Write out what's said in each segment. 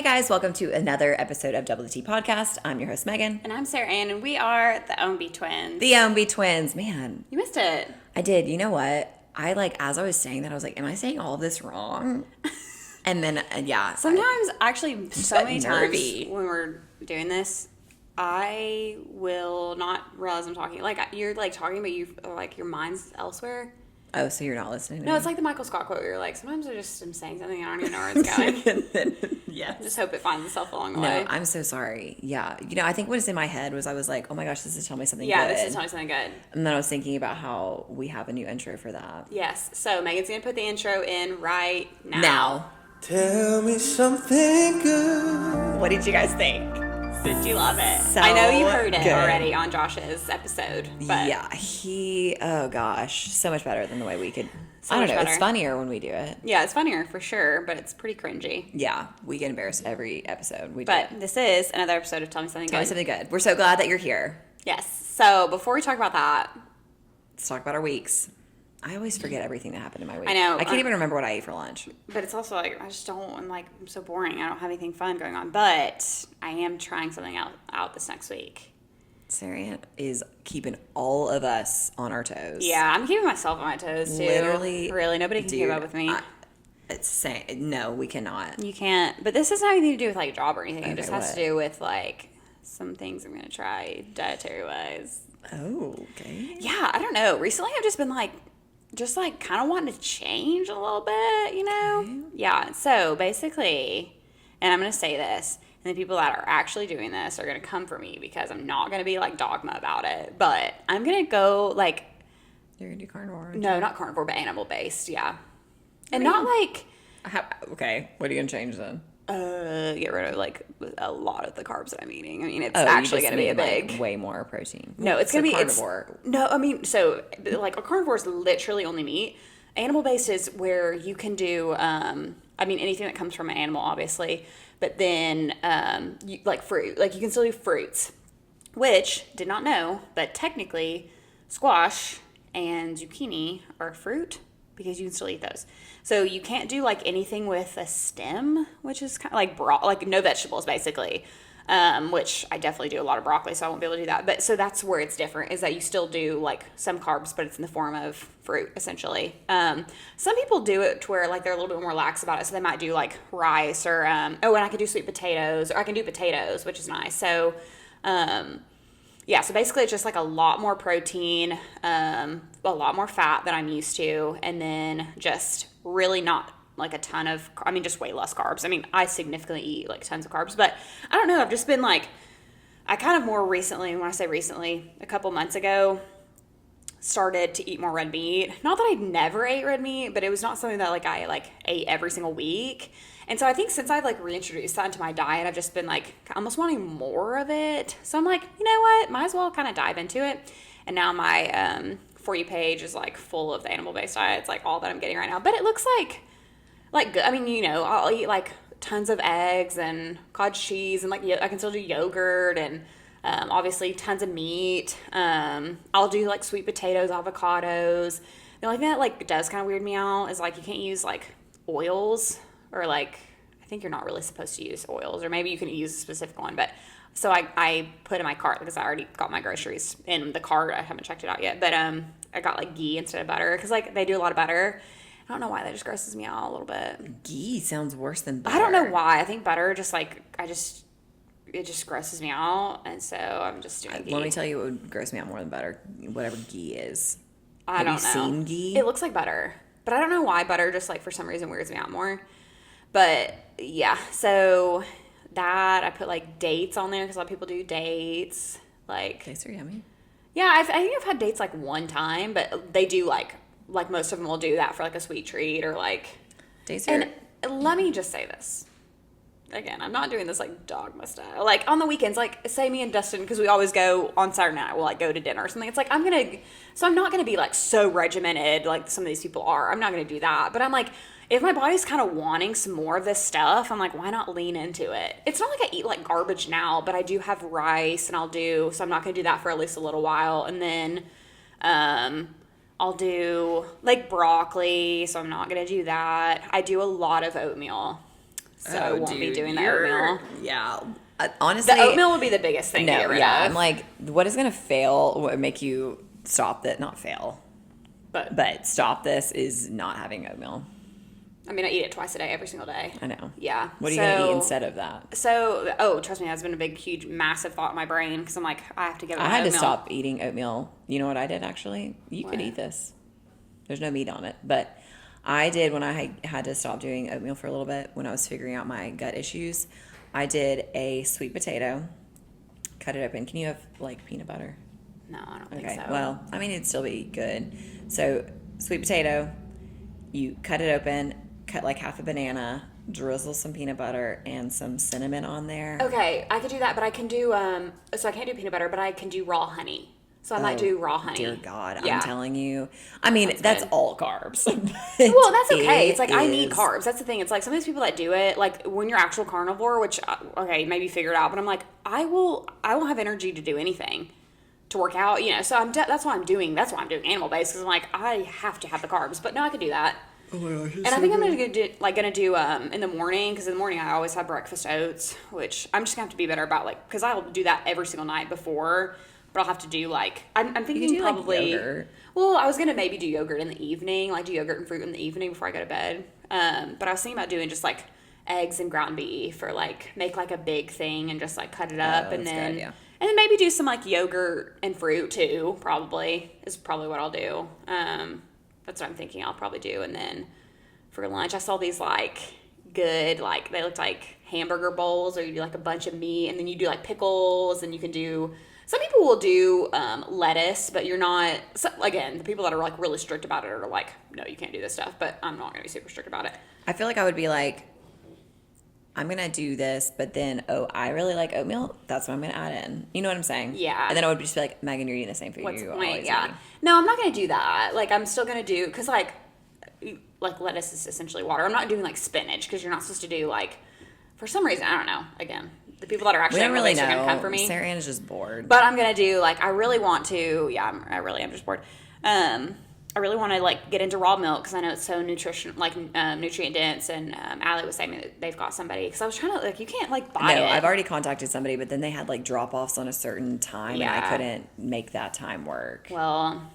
Hey guys, welcome to another episode of Double the T Podcast. I'm your host, Megan. And I'm Sara Anne, and we are the OMB twins. The OMB twins. Man. You missed it. I did. You know what? As I was saying that, I was like, am I saying all of this wrong? And then, yeah. Sometimes, actually, so many nervy. times when we're doing this, I will not realize I'm talking. Like, you're, like, talking, but your mind's elsewhere. Oh, so you're not listening to No, me? it's like the Michael Scott quote where you're like, sometimes I just am saying something and I don't even know where it's going. And then, yes. Just hope it finds itself along the No, way. I'm so sorry. Yeah. I think what was in my head was I was like, oh my gosh, this is Tell Me Something Good. Yeah, this is Tell Me Something Good. And then I was thinking about how we have a new intro for that. Yes. So Megan's going to put the intro in right now. Now. Tell me something good. What did you guys think? Did you love it? So I know you heard it good. already on Josh's episode. But Yeah, oh gosh, so much better than the way we could. So I don't much know, better. it's funnier when we do it. Yeah, it's funnier for sure, but it's pretty cringy. Yeah, we get embarrassed every episode. We do. But this is another episode of Tell Me Something Tell me Good. something good. We're so glad that you're here. Yes. So before we talk about that, Let's talk about our weeks. I always forget everything that happened in my week. I know. I can't even remember what I ate for lunch. but it's also like, I just don't, I'm so boring. I don't have anything fun going on. But I am trying something out this next week. Sara Anne is keeping all of us on our toes. Yeah, I'm keeping myself on my toes too. Literally. Really, nobody can keep up with me. It's saying, no, we cannot. You can't. But this doesn't have anything to do with like a job or anything. It Okay, just has what? to do with like some things I'm going to try dietary wise. Oh, okay. Yeah, I don't know. Recently I've just been kind of wanting to change a little bit, you know? Okay. Yeah, so basically, and I'm going to say this, and the people that are actually doing this are going to come for me because I'm not going to be like dogma about it, but I'm going to go like, You're going to do carnivore? no, not carnivore, but animal based, yeah. And not like, Okay, what are you going to change then? get rid of like a lot of the carbs that I'm eating. I mean, it's Oh, you actually just going to be a mean, big... like, way more protein. No, it's going to be carnivore. No, I mean, so like a carnivore is literally only meat. Animal based is where you can do, anything that comes from an animal, obviously, but then like fruit, like you can still do fruits, which did not know, but technically squash and zucchini are fruit because you can still eat those. So you can't do like anything with a stem, which is kind of like like no vegetables basically. Which I definitely do a lot of broccoli, so I won't be able to do that. But so that's where it's different, is that you still do like some carbs, but it's in the form of fruit, essentially. Some people do it to where like they're a little bit more lax about it, so they might do like rice or and I can do sweet potatoes, or I can do potatoes, which is nice. So yeah, so basically it's just like a lot more protein, a lot more fat than I'm used to, and then just really not like a ton of, just way less carbs. I mean, I significantly eat like tons of carbs, but I don't know, I've just been like, I kind of more recently, when I say recently, a couple months ago, started to eat more red meat. Not that I never ate red meat, but it was not something that like I like ate every single week. And so I think since I've like reintroduced that into my diet, I've just been like almost wanting more of it. So I'm like, you know what, might as well kind of dive into it. And now my For You page is like full of the animal-based diets, like all that I'm getting right now. But it looks like good. I mean, you know, I'll eat like tons of eggs and cottage cheese, and like I can still do yogurt, and obviously tons of meat. I'll do like sweet potatoes, avocados. The only thing that like does kind of weird me out is like you can't use like oils, or like I think you're not really supposed to use oils, or maybe you can use a specific one. But so I put in my cart, because I already got my groceries in the cart. I haven't checked it out yet, but I got like ghee instead of butter, because like they do a lot of butter. I don't know why that just grosses me out a little bit. Ghee sounds worse than butter. I don't know why. I think butter just like it just grosses me out, and so I'm just doing ghee. Let me tell you what would gross me out more than butter. Whatever ghee is. I don't know. Have you seen ghee? It looks like butter, but I don't know why butter just like for some reason weirds me out more. But yeah, so that I put like dates on there because a lot of people do dates. Like Dates are yummy. yeah, I think I've had dates like one time, but they do like most of them will do that for like a sweet treat or like. Dates are. And let me just say this. Again, I'm not doing this like dogma style. Like on the weekends, like say me and Dustin, because we always go on Saturday night, we'll like go to dinner or something. It's like I'm not gonna be like so regimented like some of these people are. I'm not gonna do that. But I'm like, if my body's kind of wanting some more of this stuff, I'm like, why not lean into it? It's not like I eat like garbage now, but I do have rice, and so I'm not gonna do that for at least a little while. And then I'll do like broccoli, so I'm not gonna do that. I do a lot of oatmeal. So I won't be doing the oatmeal. Yeah. Honestly. The oatmeal would be the biggest thing to get rid of. I'm like, what is going to fail? What would make you stop that? Not fail. But stop this is not having oatmeal. I mean, I eat it twice a day, every single day. I know. Yeah. What are you going to eat instead of that? So, trust me, that's been a big, huge, massive thought in my brain because I'm like, I have to get rid of I had oatmeal. to stop eating oatmeal. You know what I did, actually? You could eat this. There's no meat on it. But I did when I had to stop doing oatmeal for a little bit when I was figuring out my gut issues. I did a sweet potato, cut it open. Can you have, like, peanut butter? No, I don't think so. Well, I mean, it'd still be good. So, sweet potato, you cut it open, cut like half a banana, drizzle some peanut butter and some cinnamon on there. Okay, I could do that, but I can do, so I can't do peanut butter, but I can do raw honey. So I might do raw honey. Dear God, Yeah. I'm telling you. I mean, that's all carbs. Well, that's okay. It's like I need carbs. That's the thing. It's like some of these people that do it, like when you're actual carnivore, which okay, maybe figure it out. But I'm like, I won't have energy to do anything, to work out. You know, so that's why I'm doing. That's why I'm doing animal based because I'm like I have to have the carbs. But no, I could do that. Oh my gosh, and I think I'm gonna do in the morning because in the morning I always have breakfast oats, which I'm just gonna have to be better about because I'll do that every single night before. But I'll have to do I'm thinking do, probably like, yogurt. Well, I was gonna maybe do yogurt in the evening, like do yogurt and fruit in the evening before I go to bed. But I was thinking about doing just like eggs and ground beef, or like make like a big thing and just like cut it up and then maybe do some like yogurt and fruit too. Probably is probably what I'll do. That's what I'm thinking I'll probably do. And then for lunch, I saw these like good they looked like hamburger bowls, or you do like a bunch of meat and then you do like pickles, and you can do. Some people will do lettuce, but you're not. So, again, the people that are like really strict about it are like, no, you can't do this stuff. But I'm not gonna be super strict about it. I feel like I would be like, I'm gonna do this, but then I really like oatmeal. That's what I'm gonna add in. You know what I'm saying? Yeah. And then I would just be like, Megan, you're eating the same food. What's the you're point? always Yeah. eating. No, I'm not gonna do that. Like I'm still gonna do because like lettuce is essentially water. I'm not doing like spinach because you're not supposed to do like. For some reason, I don't know. Again, the people that are actually We don't really know. are gonna come for me. Sara Anne is just bored. But I'm gonna do I really want to. Yeah, I really am just bored. I really want to get into raw milk because I know it's so nutrient dense. And Allie was saying that they've got somebody because I was trying to you can't buy it. No, I've already contacted somebody, but then they had drop offs on a certain time, and I Yeah. couldn't make that time work. Well,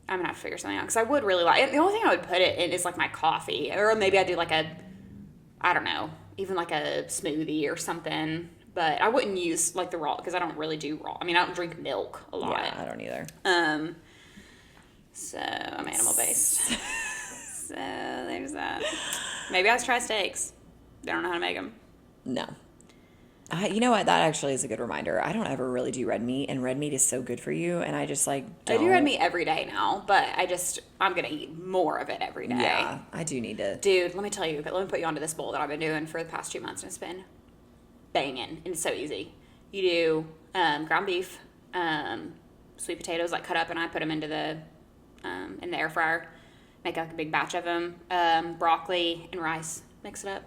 I'm gonna have to figure something out because I would really like. The only thing I would put it in is my coffee, or maybe I do I don't know, even a smoothie or something. But I wouldn't use the raw because I don't really do raw. I mean, I don't drink milk a lot. Yeah, I don't either. So I'm animal based. So there's that. Maybe I should try steaks. They don't know how to make them. No. You know what? That actually is a good reminder. I don't ever really do red meat, and red meat is so good for you, and I just don't. I do red meat every day now, but I'm going to eat more of it every day. Yeah, I do need to. Dude, let me tell you, let me put you onto this bowl that I've been doing for the past 2 months, and it's been banging, and it's so easy. You do ground beef, sweet potatoes cut up, and I put them into the in the air fryer. Make a big batch of them. Broccoli and rice. Mix it up.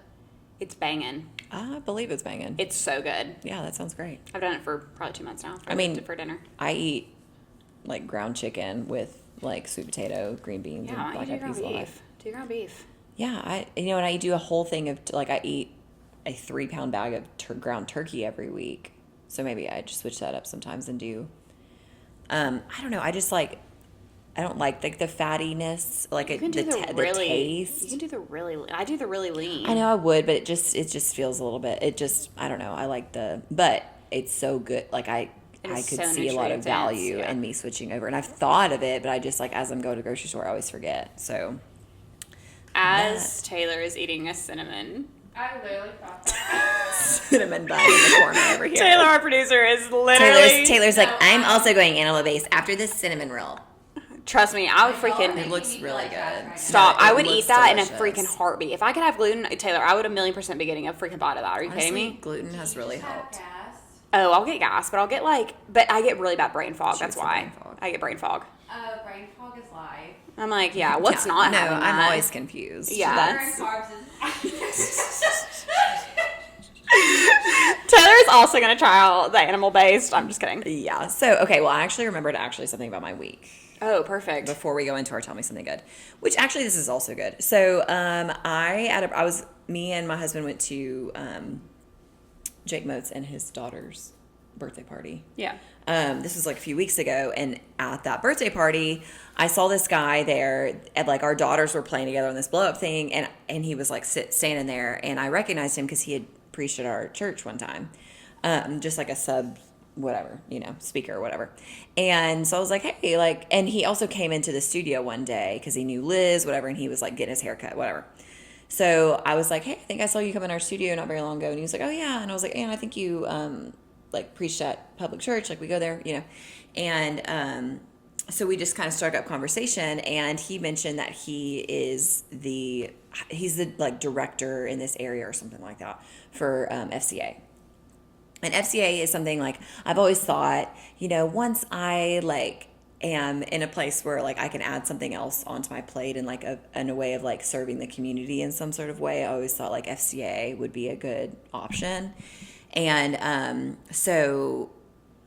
It's banging. I believe it's banging. It's so good. Yeah, that sounds great. I've done it for probably 2 months now. I mean, for dinner. I eat ground chicken with sweet potato, green beans, Yeah, and black you eyed do ground peas. beef. Do ground beef. Yeah, and I do a whole thing of I eat a 3-pound bag of ground turkey every week. So maybe I just switch that up sometimes and do. I don't know. I just I don't like the fattiness, You can do the taste. You can do the really. I do the really lean. I know I would, but it just feels a little bit. I don't know. I like but it's so good. I could so see a lot of nutrient dense, value yeah. in me switching over, and I've thought of it, but I just as I'm going to the grocery store, I always forget. So As Taylor is eating a cinnamon. I literally thought that. cinnamon bun in the corner over here. Taylor, our producer, is literally. Taylor's I'm also going animal based after this cinnamon roll. Trust me, I would freaking. It looks really good. Stop. No, it I would looks eat that in a delicious. freaking heartbeat. If I could have gluten, Taylor, I would 1,000,000% be getting a freaking bite of that. Are you kidding Honestly, me? gluten has really helped. Gas. Oh, I'll get gas, but I'll get but I get really bad brain fog. She That's gets the why. brain fog. I get brain fog. Brain fog is live. I'm like, yeah, what's not No, having I'm that? always confused. Yeah. That's- Sugar and carbs is. Taylor is also going to try out the animal based. I'm just kidding. Yeah. So, okay, well, I actually remembered something about my week Oh, perfect. before we go into our Tell Me Something Good, which actually this is also good. So, I me and my husband went to Jake Moats and his daughter's birthday party. Yeah. This was like a few weeks ago, and at that birthday party, I saw this guy there, and like our daughters were playing together on this blow up thing, and he was like standing there, and I recognized him because he had preached at our church one time, just like a sub whatever, speaker or whatever. And so I was like, hey, like, and he also came into the studio one day because he knew Liz, whatever, and he was like getting his hair cut, whatever. So I was like, hey, I think I saw you come in our studio not very long ago. And he was like, oh yeah. And I was like, and I think you like preached at public church, like we go there, And so we just kind of struck up conversation, and he mentioned that he's the like director in this area or something like that for FCA. And FCA is something like I've always thought, once I like am in a place where like I can add something else onto my plate and like in a way of like serving the community in some sort of way, I always thought like FCA would be a good option. And so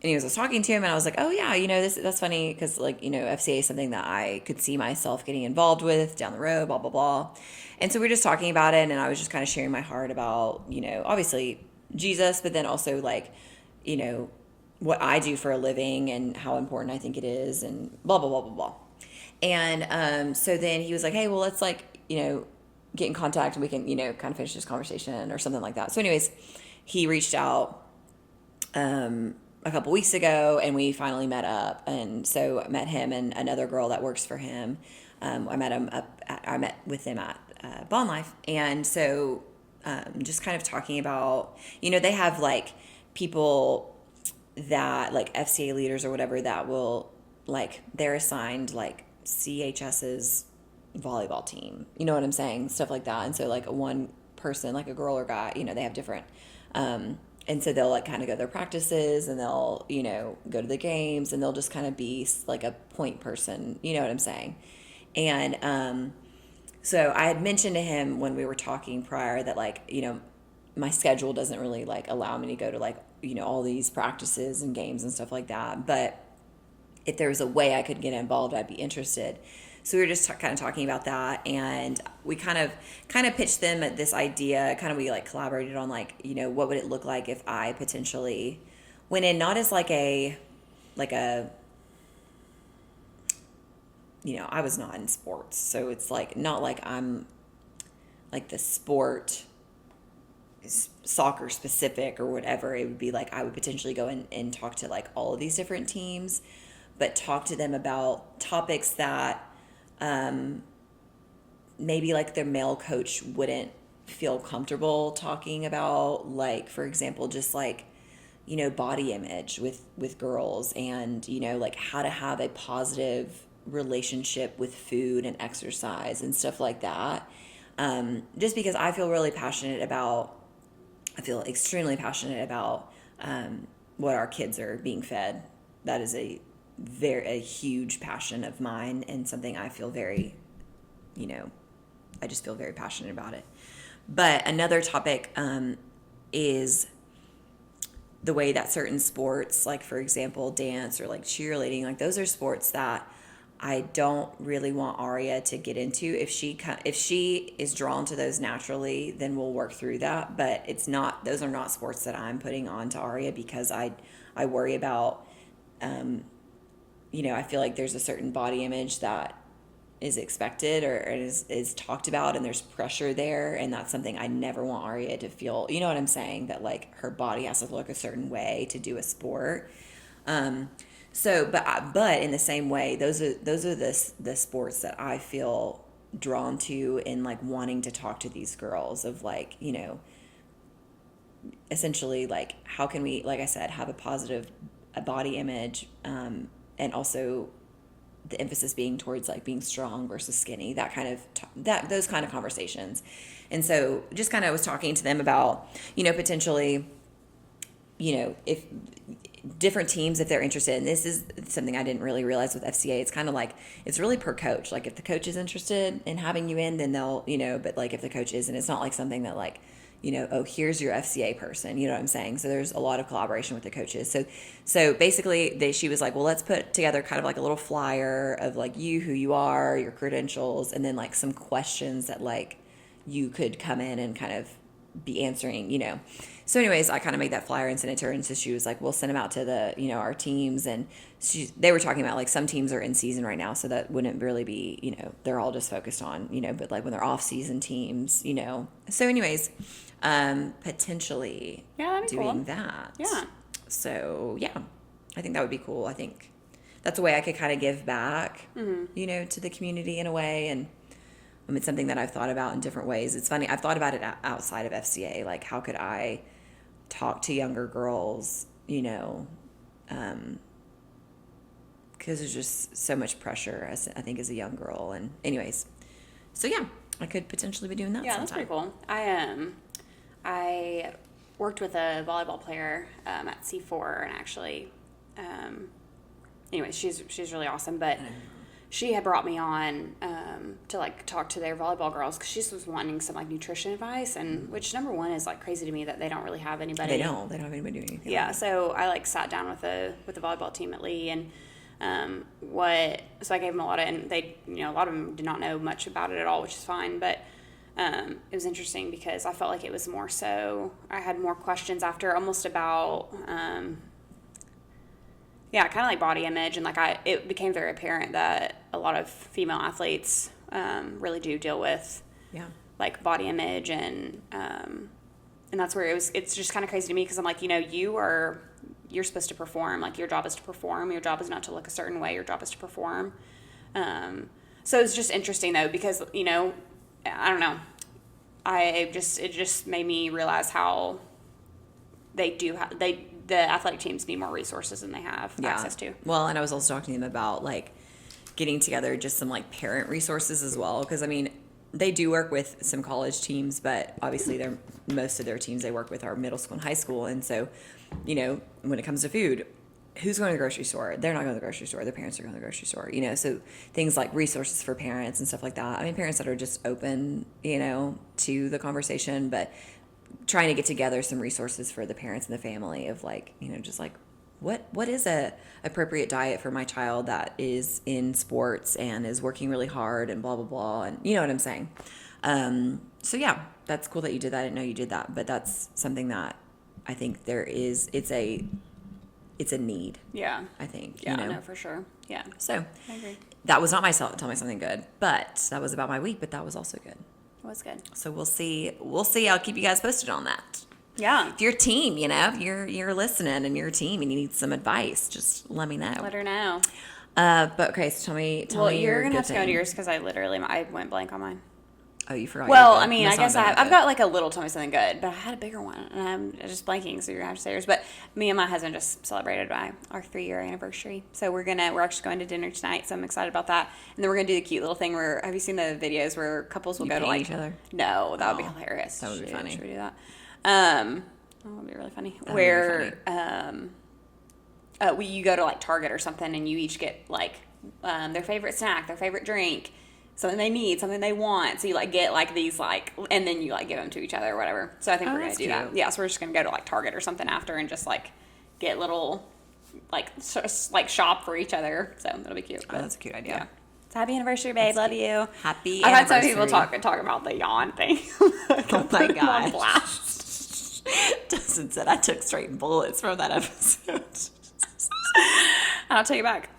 anyways, I was talking to him, and I was like, oh yeah, that's funny because like, FCA is something that I could see myself getting involved with down the road, blah, blah, blah. And so we were just talking about it, and I was just kind of sharing my heart about, obviously Jesus, but then also like, what I do for a living and how important I think it is and blah, blah, blah, blah, blah. And so then he was like, hey, well, let's like, get in contact and we can, kind of finish this conversation or something like that. So anyways, he reached out a couple weeks ago, and we finally met up. And so I met him and another girl that works for him. I met with them at Bond Life. And so just kind of talking about, they have like people that like FCA leaders or whatever that will like, they're assigned like CHS's volleyball team, you know what I'm saying? Stuff like that. And so like one person, like a girl or guy, they have different, and so they'll like kind of go to their practices, and they'll, go to the games, and they'll just kind of be like a point person, you know what I'm saying? And, so I had mentioned to him when we were talking prior that like, my schedule doesn't really like allow me to go to like, all these practices and games and stuff like that. But if there was a way I could get involved, I'd be interested. So we were just kind of talking about that, and we kind of pitched them at this idea. We like collaborated on like, what would it look like if I potentially went in, not as like a I was not in sports, so it's like not like I'm like the sport soccer specific or whatever. It would be like I would potentially go in and talk to like all of these different teams, but talk to them about topics that maybe like their male coach wouldn't feel comfortable talking about, like for example just like body image with girls, and like how to have a positive relationship with food and exercise and stuff like that. Just because I feel extremely passionate about what our kids are being fed. That is a huge passion of mine, and something I feel very, I just feel very passionate about it. But another topic is the way that certain sports, like for example dance or like cheerleading, like those are sports that I don't really want Aria to get into. If she is drawn to those naturally, then we'll work through that. But those are not sports that I'm putting on to Aria, because I worry about, I feel like there's a certain body image that is expected or is talked about, and there's pressure there, and that's something I never want Aria to feel, you know what I'm saying, that like her body has to look a certain way to do a sport. So, but in the same way, those are the sports that I feel drawn to in like wanting to talk to these girls of like, essentially like how can we, like I said, have a positive body image, and also the emphasis being towards like being strong versus skinny, that kind of those kind of conversations. And so just kind of was talking to them about, potentially, if different teams, if they're interested, and this is something I didn't really realize with FCA, it's kind of like, it's really per coach. Like if the coach is interested in having you in, then they'll, but like if the coach isn't, it's not like something that like, oh, here's your FCA person, you know what I'm saying? So there's a lot of collaboration with the coaches. So basically she was like, well, let's put together kind of like a little flyer of like who you are, your credentials, and then like some questions that like you could come in and kind of be answering, So anyways, I kind of made that flyer and sent it to her, and so she was like, we'll send them out to the, our teams. And they were talking about like some teams are in season right now, so that wouldn't really be, they're all just focused on, but like when they're off season teams, So anyways, potentially that'd be doing cool. that. Yeah. So yeah, I think that would be cool. I think that's a way I could kind of give back, to the community in a way. And it's something that I've thought about in different ways. It's funny. I've thought about it outside of FCA. Like, how could I talk to younger girls, because there's just so much pressure, I think, as a young girl. And anyways, so yeah, I could potentially be doing that sometime. That's pretty cool. I worked with a volleyball player at C4, and actually, anyway, she's really awesome. But she had brought me on to like talk to their volleyball girls because she was wanting some like nutrition advice, and which number one is like crazy to me that they don't really have anybody. They don't have anybody doing anything. Yeah, so I like sat down with the volleyball team at Lee, and so I gave them a lot of, and they, a lot of them did not know much about it at all, which is fine, but it was interesting because I felt like it was more so, I had more questions after, almost about, kind of like body image, and like it became very apparent that a lot of female athletes really do deal with like body image, and that's where it's just kind of crazy to me because I'm like, you're supposed to perform. Like, your job is to perform. Your job is not to look a certain way. Your job is to perform. So it's just interesting though, because, I don't know. It just made me realize how they do the athletic teams need more resources than they have access to. Well, and I was also talking to them about like getting together just some like parent resources as well. Cause I mean, they do work with some college teams, but obviously most of their teams they work with are middle school and high school. And so, when it comes to food, who's going to the grocery store? They're not going to the grocery store. Their parents are going to the grocery store, So things like resources for parents and stuff like that. I mean, parents that are just open, to the conversation, but trying to get together some resources for the parents and the family of like, just like, what is a appropriate diet for my child that is in sports and is working really hard and blah, blah, blah. And you know what I'm saying? So yeah, that's cool that you did that. I didn't know you did that, but that's something that I think it's a need. Yeah. I think. Yeah, no, for sure. Yeah. So I agree. that was not myself. Tell me something good, but that was about my week, but that was also good. It was good. So we'll see. I'll keep you guys posted on that. Yeah. If you're a team, if you're listening and you're a team and you need some advice, just let me know. Let her know. But okay, so tell me. Well, your you're gonna good have to go thing. to yours because I went blank on mine. Oh, you forgot. Well, your I good. mean, Must I guess not have been I've got like a little tell me something good, but I had a bigger one, and I'm just blanking, so you're gonna have to say yours. But me and my husband just celebrated our 3-year anniversary, so we're actually going to dinner tonight, so I'm excited about that. And then we're gonna do the cute little thing where, have you seen the videos where couples will You go to pay like each other? No, that would be Oh, hilarious. that would be funny. Should we do that? That would be really funny. That would be Where you go to like Target or something, and you each get like their favorite snack, their favorite drink, something they need, something they want. So you like get like these like, and then you like give them to each other or whatever. So I think we're gonna that's do that. cute. Yeah, so we're just gonna go to like Target or something after and just like get little like like shop for each other. So that'll be cute. Oh, that's a cute idea. Yeah. So happy anniversary, babe. Love you. Happy I've had some people anniversary. talk about the yawn thing. Oh my Put them on gosh. blast. Dustin said I took straight bullets from that episode. I'll take it back.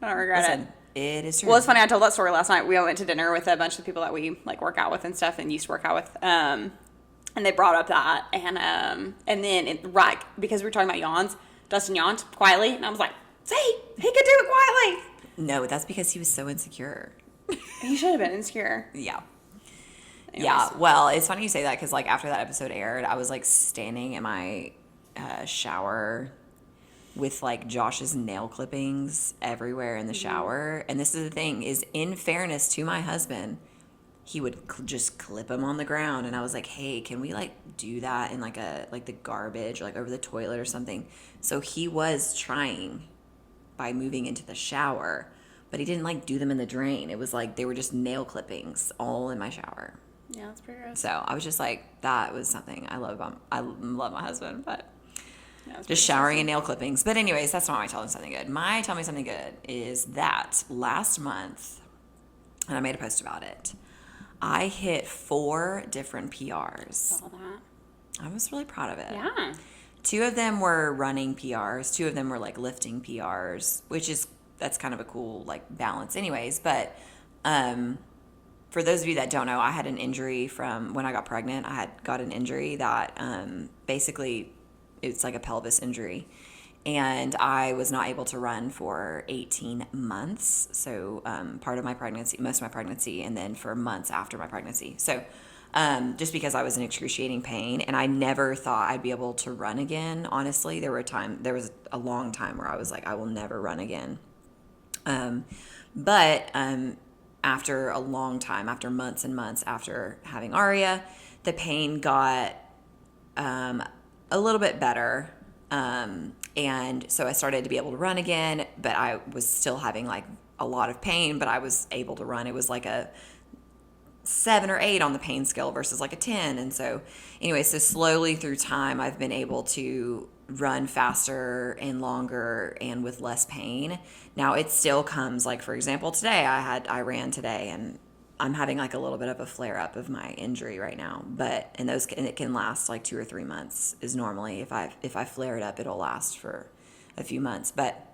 I don't regret it. Listen, it is true. Well, it's funny. I told that story last night. We all went to dinner with a bunch of people that we like work out with and stuff, and used to work out with. And they brought up that, and then right because we were talking about yawns, Dustin yawned quietly, and I was like, "See, he could do it quietly." No, that's because he was so insecure. He should have been insecure. Yeah. Anyways. Yeah, well, it's funny you say that because, like, after that episode aired, I was, like, standing in my shower with, like, Josh's nail clippings everywhere in the shower. And this is the thing, is in fairness to my husband, he would just clip them on the ground. And I was like, hey, can we, like, do that in, like, the garbage, or, like, over the toilet or something? So he was trying by moving into the shower, but he didn't, like, do them in the drain. It was, like, they were just nail clippings all in my shower. Yeah, that's pretty gross. So I was just like, that was something I love my husband, but Yeah, that's just showering and nail clippings. But anyways, that's not my tell me something good. My tell me something good is that last month, and I made a post about it, I hit 4 different PRs. All that. I was really proud of it. Yeah. 2 of them were running PRs. 2 of them were like lifting PRs, that's kind of a cool like balance anyways. But for those of you that don't know, I had an injury from when I got pregnant. I had got an injury that basically it's like a pelvis injury. And I was not able to run for 18 months. So part of my pregnancy, most of my pregnancy, and then for months after my pregnancy. So just because I was in excruciating pain, and I never thought I'd be able to run again. Honestly, there was a long time where I was like, I will never run again. But after a long time, after months and months after having Aria, the pain got a little bit better. And so I started to be able to run again, but I was still having like a lot of pain, but I was able to run. It was like a 7 or 8 on the pain scale versus like a 10. And so anyway, so slowly through time, I've been able to run faster and longer and with less pain. Now it still comes, like, for example, today I ran today, and I'm having like a little bit of a flare up of my injury right now, and it can last like 2 or 3 months is normally, if I flare it up, it'll last for a few months. But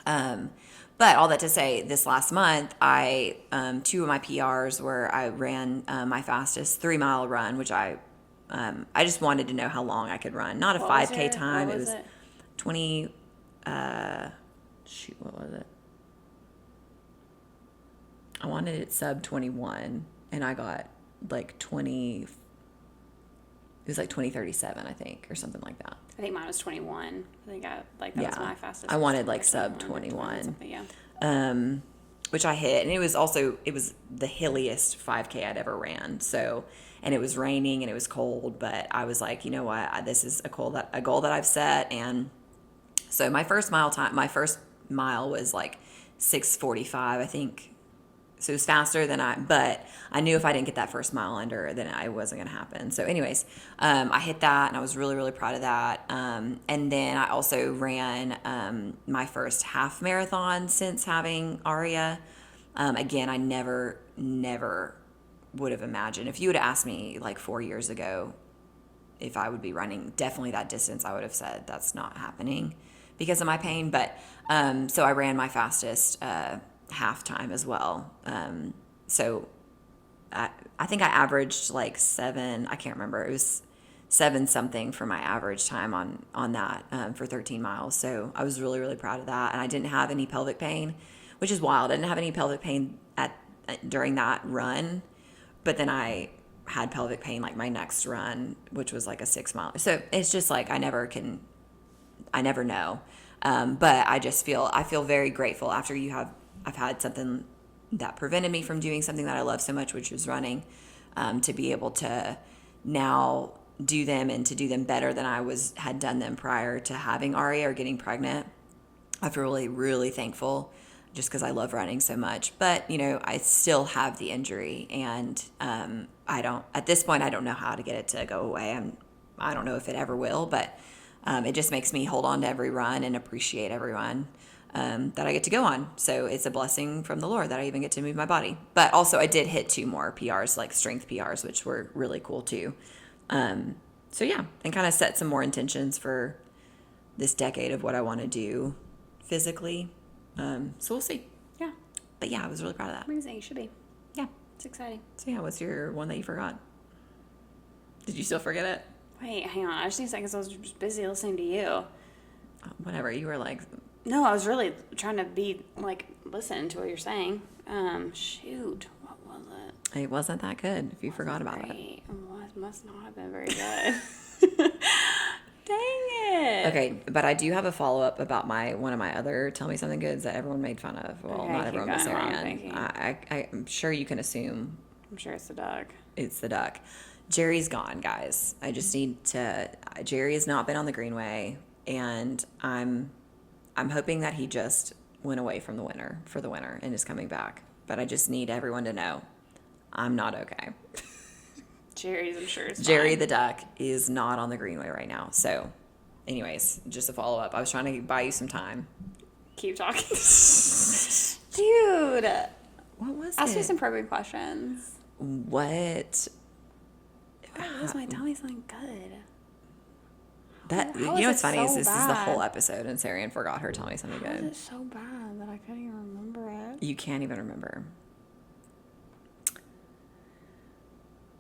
all that to say, this last month, 2 of my PRs were I ran my fastest 3-mile run, which I just wanted to know how long I could run. Not a 5K time. What was it? 20. What was it? I wanted it sub 21, and I got like 20. It was like 20:37, I think, or something like that. I think mine was 21. I think that was my fastest. I wanted like sub 21. Yeah. Which I hit, and it was the hilliest 5K I'd ever ran. So, and it was raining and it was cold, but I was like, you know what, this is a goal that I've set. And so my first mile was like 6:45, I think. So it was faster but I knew if I didn't get that first mile under, then it wasn't going to happen. So anyways, I hit that, and I was really, really proud of that. And then I also ran my first half marathon since having Aria. Again, I never would have imagined. If you would have asked me like 4 years ago if I would be running definitely that distance, I would have said that's not happening because of my pain. But so I ran my fastest half time as well. So I think I averaged like 7, I can't remember. It was 7 something for my average time on that for 13 miles. So I was really, really proud of that. And I didn't have any pelvic pain, which is wild. I didn't have any pelvic pain during that run, but then I had pelvic pain like my next run, which was like a 6 mile. So it's just like I never know. But I feel very grateful after I've had something that prevented me from doing something that I love so much, which was running, to be able to now do them and to do them better than I had done them prior to having Aria or getting pregnant. I feel really, really thankful just because I love running so much. But, I still have the injury, and at this point, I don't know how to get it to go away. I don't know if it ever will, but it just makes me hold on to every run and appreciate every run that I get to go on. So it's a blessing from the Lord that I even get to move my body. But also I did hit 2 more PRs, like strength PRs, which were really cool too. So yeah, and kind of set some more intentions for this decade of what I want to do physically. So we'll see. Yeah. But yeah, I was really proud of that. Amazing. You should be. Yeah. It's exciting. So yeah, what's your one that you forgot? Did you still forget it? Wait, hang on. I just need a second. I was just busy listening to you. Whatever. You were like... No, I was really trying to listen to what you're saying. Shoot. What was it? It wasn't that good if you forgot about it. It must not have been very good. Dang it. Okay, but I do have a follow-up about one of my other Tell Me Something Goods that everyone made fun of. Well, Okay, not everyone, but keep Sara going. Anne. I'm sure you can assume I'm sure it's the dog. it's the duck. Jerry's gone, guys. I just need to... Jerry has not been on the Greenway, and I'm hoping that he just went away for the winter and is coming back. But I just need everyone to know I'm not okay. Jerry's, I'm sure it's Jerry fine. the duck is not on the Greenway right now. So, anyways, just a follow-up. I was trying to buy you some time. Keep talking. Dude. What was Ask it? me some probing questions. what How was my tummy something good? that How you is know what's it funny is so this is the whole bad? episode and Sara Anne forgot her tell me something How is good. it so bad that I couldn't even remember it? You can't even remember.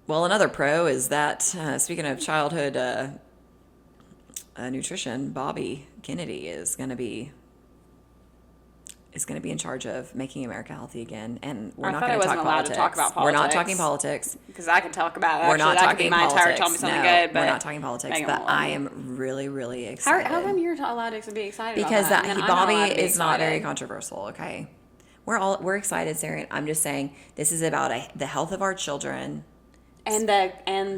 Well, another pro is that speaking of childhood nutrition, Bobby Kennedy is going to be in charge of making America healthy again, and we're I not thought I going to talk wasn't allowed politics. to talk about We're not politics. talking politics. Because I could talk about it. We're Actually, not that could be talking my entire politics. tell me something No, good. But we're not talking politics. Megan But won't I let me. am really, really How, excited. how come you're allowed to be excited Because about that? and then I'm not Bobby allowed to be is not very excited? controversial. Okay, we're excited, Sarah. I'm just saying this is about the health of our children. And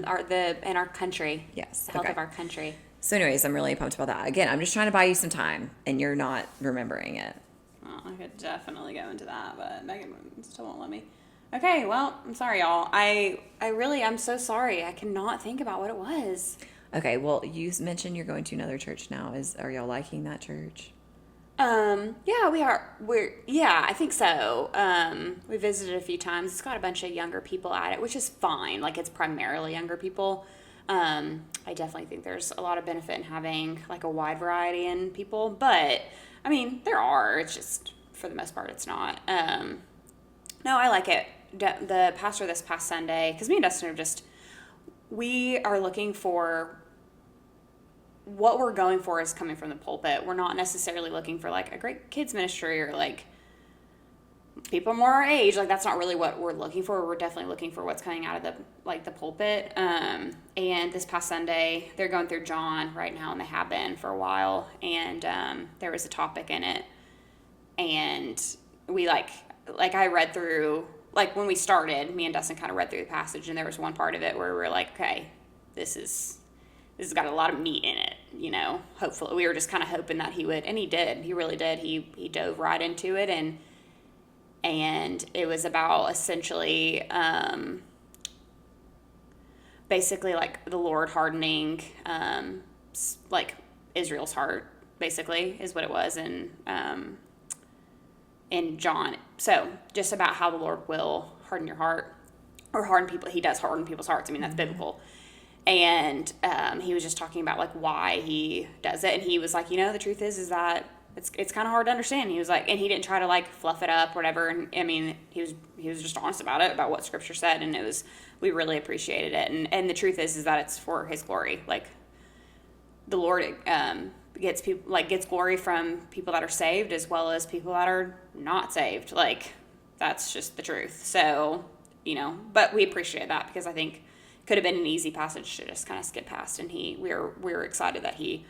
our country. Yes, The health okay. of our country. So, anyways, I'm really pumped about that. Again, I'm just trying to buy you some time, and you're not remembering it. Well, I could definitely go into that, but Megan still won't let me. Okay, well, I'm sorry, y'all. I'm so sorry. I cannot think about what it was. Okay, well, you mentioned you're going to another church now. Are y'all liking that church? Yeah, we are. Yeah, I think so. We visited a few times. It's got a bunch of younger people at it, which is fine. Like, it's primarily younger people. I definitely think there's a lot of benefit in having like a wide variety in people, but I mean, there are. It's just for the most part, it's not. No, I like it. The pastor this past Sunday, because me and Dustin we are looking for what we're going for is coming from the pulpit. We're not necessarily looking for like a great kids ministry or like people more our age. Like, that's not really what we're looking for. We're definitely looking for what's coming out of the pulpit. And this past Sunday, they're going through John right now, and they have been for a while. And there was a topic in it, and we I read through, like, when we started, me and Dustin kind of read through the passage, and there was one part of it where we were like, okay, this has got a lot of meat in it, you know. Hopefully, we were just kind of hoping that he would, and he did. He really did. He dove right into it, and it was about essentially, basically like the Lord hardening, like Israel's heart, basically, is what it was in John. So just about how the Lord will harden your heart, or harden people. He does harden people's hearts. I mean, that's biblical. And he was just talking about like why he does it, and he was like, the truth is that it's kind of hard to understand. He was like, and he didn't try to like fluff it up, or whatever. And I mean, he was just honest about it, about what Scripture said, and we really appreciated it. And the truth is that it's for His glory. Like, the Lord gets glory from people that are saved as well as people that are not saved. Like, that's just the truth. So, but we appreciate that, because I think it could have been an easy passage to just kind of skip past, and we were excited that he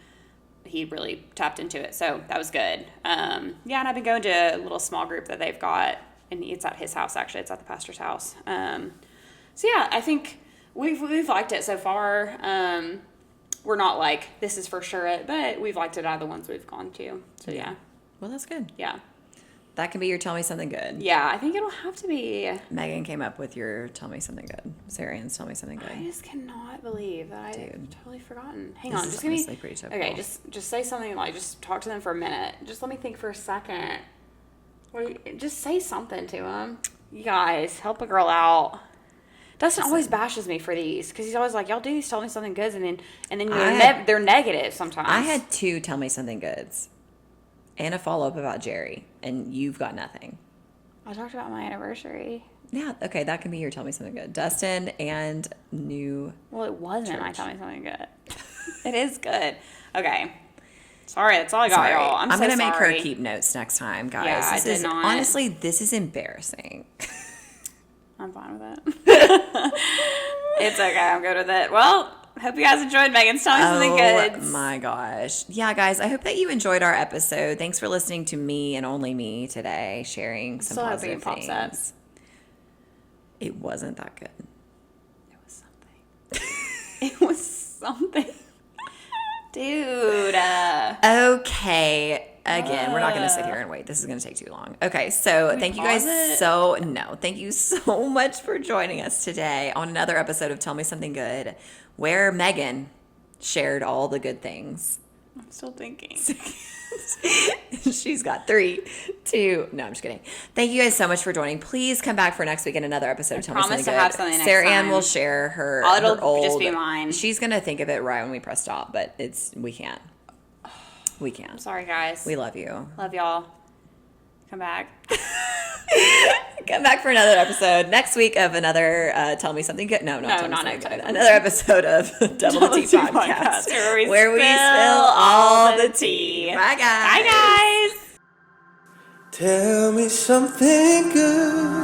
really tapped into it. So that was good. And I've been going to a little small group that they've got, and it's at his house, actually. It's at the pastor's house. So yeah, I think we've liked it so far. We're not like, this is for sure it, but we've liked it out of the ones we've gone to. So yeah. Well, that's good. Yeah. That can be your tell me something good. Yeah, I think it'll have to be. Megan came up with your tell me something good. Sarah Ann's tell me something good. I just cannot believe that Dude. I've totally forgotten. Hang This on, is just give me. honestly pretty typical. Okay, just say something, like, just talk to them for a minute. Just let me think for a second. Just say something to them. You guys, help a girl out. Dustin always bashes me for these, because he's always like, y'all do these tell me something good, and then they're negative sometimes. I had 2 tell me something goods and a follow up about Jerry, and you've got nothing. I talked about my anniversary. Yeah, okay, that can be your tell me something good. Dustin and new. Well, it wasn't my Church. tell me something good. It is good. Okay. Sorry, that's all I got, Sorry. y'all. I'm so gonna make her sorry. keep notes next time, guys. Yeah, this I did is not. honestly, this is embarrassing. I'm fine with it. It's okay. I'm good with it. Well, hope you guys enjoyed Megan's Tell Me Something Good. Oh my gosh. Yeah, guys, I hope that you enjoyed our episode. Thanks for listening to me and only me today, sharing some Still hoping positive it pops things. up. It wasn't that good. It was something. It was something. Dude. Okay. Again, we're not going to sit here and wait. This is going to take too long. Okay, so thank you guys thank you so much for joining us today on another episode of Tell Me Something Good, where Megan shared all the good things. I'm still thinking. She's got 3, 2. No, I'm just kidding. Thank you guys so much for joining. Please come back for next week in another episode of Tell Me promise Something to Good. have something next Sarah Anne time. will share her. It'll her old, just be mine. She's gonna think of it right when we press stop, but we can't. We can't. Sorry, guys. We love you. Love y'all. Come back. Come back for another episode next week of another Tell Me Something Good. No, Tell Me not Something next Good. week. Another episode of Double the Tea Tea Podcast, Podcast, where we spill all the tea. Bye, guys. Bye, guys. Tell me something good.